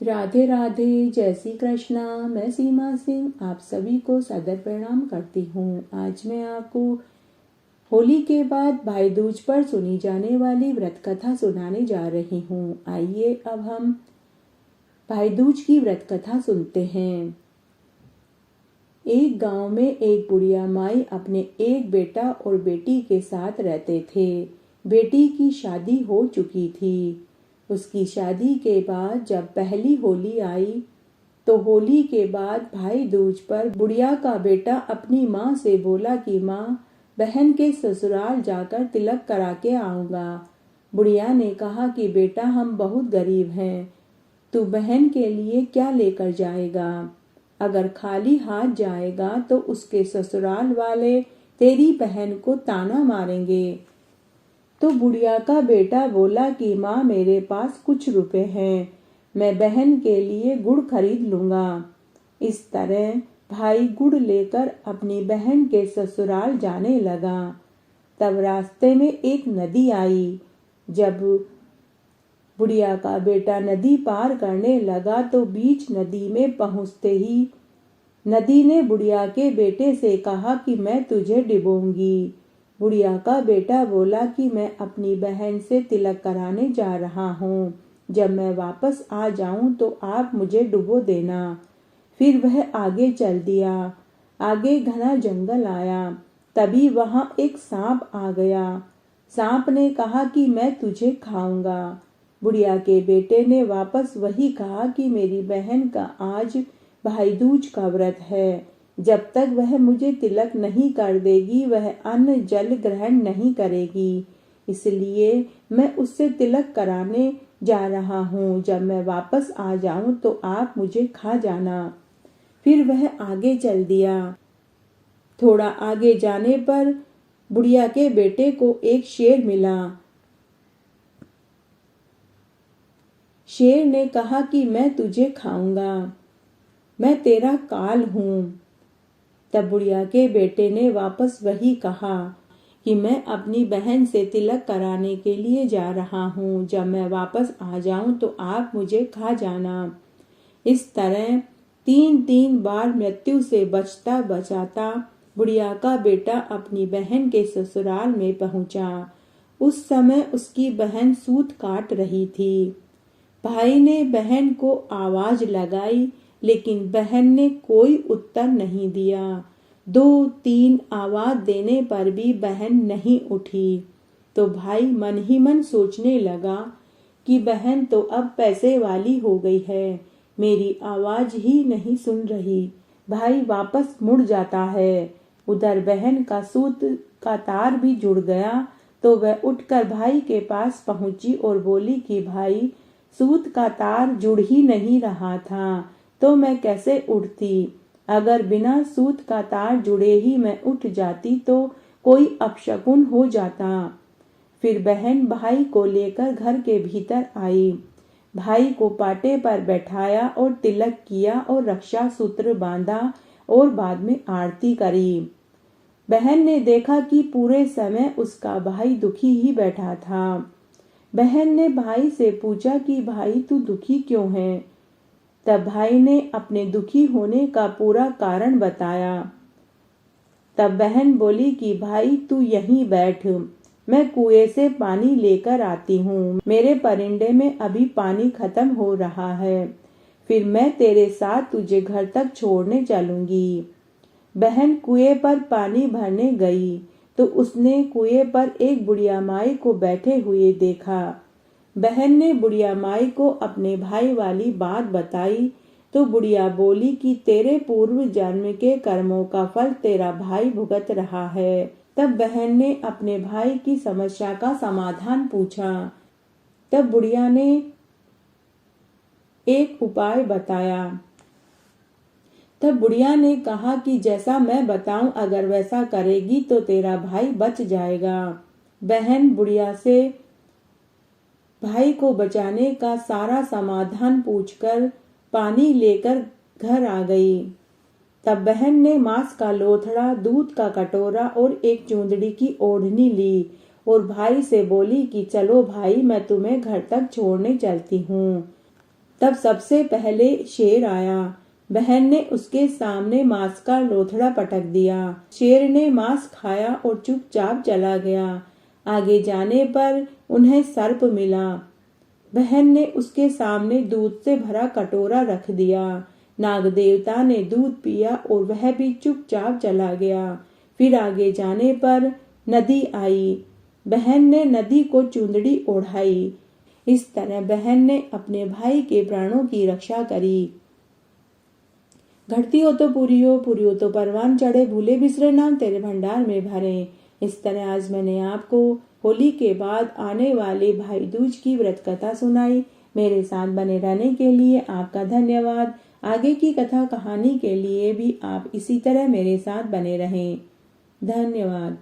राधे राधे, जय श्री कृष्णा। मैं सीमा सिंह आप सभी को सादर प्रणाम करती हूँ। आज मैं आपको होली के बाद भाई दूज पर सुनी जाने वाली व्रत कथा सुनाने जा रही हूँ। आइए अब हम भाई दूज की व्रत कथा सुनते हैं। एक गांव में एक बुढ़िया माई अपने एक बेटा और बेटी के साथ रहते थे। बेटी की शादी हो चुकी थी। उसकी शादी के बाद जब पहली होली आई तो होली के बाद भाई दूज पर बुढ़िया का बेटा अपनी माँ से बोला कि माँ, बहन के ससुराल जाकर तिलक करा के आऊंगा। बुढ़िया ने कहा कि बेटा, हम बहुत गरीब हैं, तू बहन के लिए क्या लेकर जाएगा? अगर खाली हाथ जाएगा तो उसके ससुराल वाले तेरी बहन को ताना मारेंगे। तो बुढ़िया का बेटा बोला कि माँ, मेरे पास कुछ रुपए हैं, मैं बहन के लिए गुड़ खरीद लूंगा। इस तरह भाई गुड़ लेकर अपनी बहन के ससुराल जाने लगा। तब रास्ते में एक नदी आई। जब बुढ़िया का बेटा नदी पार करने लगा तो बीच नदी में पहुंचते ही नदी ने बुढ़िया के बेटे से कहा कि मैं तुझे डुबोऊंगी। बुढ़िया का बेटा बोला कि मैं अपनी बहन से तिलक कराने जा रहा हूँ, जब मैं वापस आ जाऊं तो आप मुझे डुबो देना। फिर वह आगे चल दिया। आगे घना जंगल आया। तभी वहां एक सांप आ गया। सांप ने कहा कि मैं तुझे खाऊंगा। बुढ़िया के बेटे ने वापस वही कहा कि मेरी बहन का आज भाई दूज का व्रत है, जब तक वह मुझे तिलक नहीं कर देगी वह अन्न जल ग्रहण नहीं करेगी, इसलिए मैं उससे तिलक कराने जा रहा हूँ। जब मैं वापस आ जाऊं तो आप मुझे खा जाना। फिर वह आगे चल दिया। थोड़ा आगे जाने पर बुढ़िया के बेटे को एक शेर मिला। शेर ने कहा कि मैं तुझे खाऊंगा, मैं तेरा काल हूं। तब बुढ़िया के बेटे ने वापस वही कहा कि मैं अपनी बहन से तिलक कराने के लिए जा रहा हूँ, जब मैं वापस आ जाऊं तो आप मुझे खा जाना। इस तरह 3 बार मृत्यु से बचता बचाता बुढ़िया का बेटा अपनी बहन के ससुराल में पहुंचा। उस समय उसकी बहन सूत काट रही थी। भाई ने बहन को आवाज लगाई, लेकिन बहन ने कोई उत्तर नहीं दिया। 2-3 आवाज देने पर भी बहन नहीं उठी। तो भाई मन ही मन सोचने लगा कि बहन तो अब पैसे वाली हो गई है, मेरी आवाज ही नहीं सुन रही। भाई वापस मुड़ जाता है। उधर बहन का सूत का तार भी जुड़ गया। तो वह उठकर भाई के पास पहुंची और बोली कि भाई, सूत का तार जुड़ ही नहीं रहा था, तो मैं कैसे उठती? अगर बिना सूत का तार जुड़े ही मैं उठ जाती तो कोई अपशकुन हो जाता। फिर बहन भाई को लेकर घर के भीतर आई। भाई को पाटे पर बैठाया और तिलक किया और रक्षा सूत्र बांधा और बाद में आरती करी। बहन ने देखा कि पूरे समय उसका भाई दुखी ही बैठा था। बहन ने भाई से पूछा कि भाई, तू दुखी क्यों है? तब भाई ने अपने दुखी होने का पूरा कारण बताया। तब बहन बोली कि भाई, तू यहीं बैठ, मैं कुएं से पानी लेकर आती हूँ। मेरे परिंदे में अभी पानी खत्म हो रहा है, फिर मैं तेरे साथ तुझे घर तक छोड़ने चलूंगी। बहन कुएं पर पानी भरने गई तो उसने कुएं पर एक बुढ़िया माई को बैठे हुए देखा। बहन ने बुढ़िया माई को अपने भाई वाली बात बताई तो बुढ़िया बोली कि तेरे पूर्व जन्म के कर्मों का फल तेरा भाई भुगत रहा है। तब बहन ने अपने भाई की समस्या का समाधान पूछा। तब बुढ़िया ने एक उपाय बताया। तब बुढ़िया ने कहा कि जैसा मैं बताऊं अगर वैसा करेगी तो तेरा भाई बच जाएगा। बहन बुढ़िया से भाई को बचाने का सारा समाधान पूछकर पानी लेकर घर आ गई। तब बहन ने मांस का लोथड़ा, दूध का कटोरा और एक चूंदड़ी की ओढ़नी ली और भाई से बोली कि चलो भाई, मैं तुम्हें घर तक छोड़ने चलती हूँ। तब सबसे पहले शेर आया। बहन ने उसके सामने मांस का लोथड़ा पटक दिया। शेर ने मांस खाया और चुपचाप चला गया। आगे जाने पर उन्हें सर्प मिला। बहन ने उसके सामने दूध से भरा कटोरा रख दिया। नाग देवता ने दूध पिया और वह भी चुपचाप चला गया। फिर आगे जाने पर नदी आई। बहन ने नदी को चुंदड़ी ओढ़ाई। इस तरह बहन ने अपने भाई के प्राणों की रक्षा करी। घटती हो तो पूरी हो तो परवान चढ़े, भूले बिसरे नाम तेरे भंडार में भरे। इस तरह आज मैंने आपको होली के बाद आने वाले भाई दूज की व्रत कथा सुनाई। मेरे साथ बने रहने के लिए आपका धन्यवाद। आगे की कथा कहानी के लिए भी आप इसी तरह मेरे साथ बने रहें। धन्यवाद।